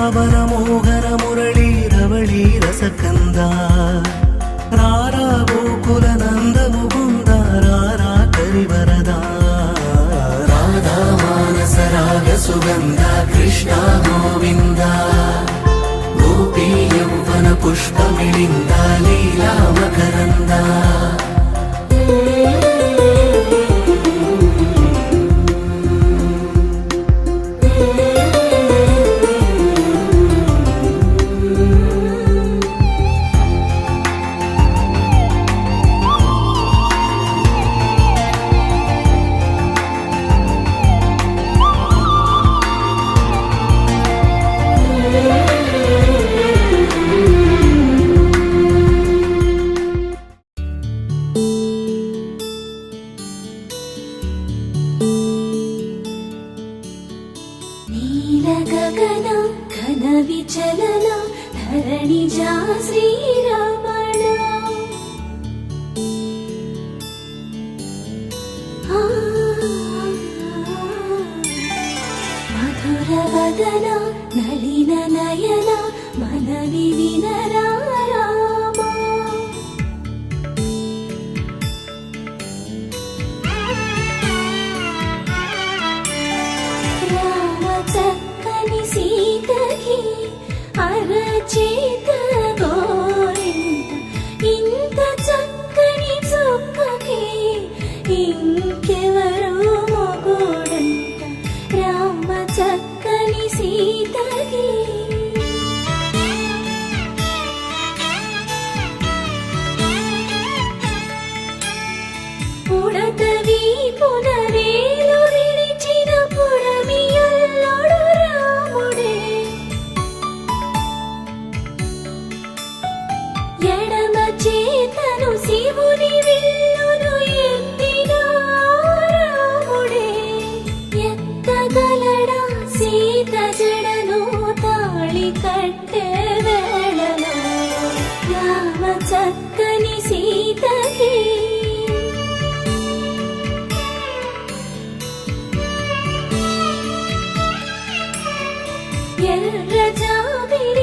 ಅವರ ಮೋಹನ ಮುರಳಿ ರವಳಿ ರಸಕಂದ ರಾರಾ ಗೋಕುಲ ನಂದ ಮುಕುಂದ ರಾರಾ ಕರಿವರದ ರಾಧಾ ಮಾನಸ ರಾಗ ಸುಗಂಧ ಕೃಷ್ಣ ಗೋವಿಂದ ಗೋಪಿ ಯೌವನ ಪುಷ್ಪ ಮಿಳಿಂದ ಲೀಲಾ ಮಕರಂದ ಗಗನ ಘನ ವಿಚಲನ ಧರಣಿಜ ಶ್ರೀರಮಣ ಮಧುರ ವದನ ನಳಿನ ನಯನ ಮನವಿ ವಿನರ ರಾಮ సీతకి అరచేత గోరింట ఇంత చక్కని చుక్కకి ఇంకెవరు మొగుడంట రామ చక్కని సీతకి పుడతవి పునవేలు విడిచిన పుడమియల్లోడు ఎడమ చేతను శివుని విల్లును ఎత్తిన రాముడే ఎత్తగలడా సీత జడను తాళి కట్టే వేళలో రామ చక్కని సీతకి ఎర్ర జాబిలి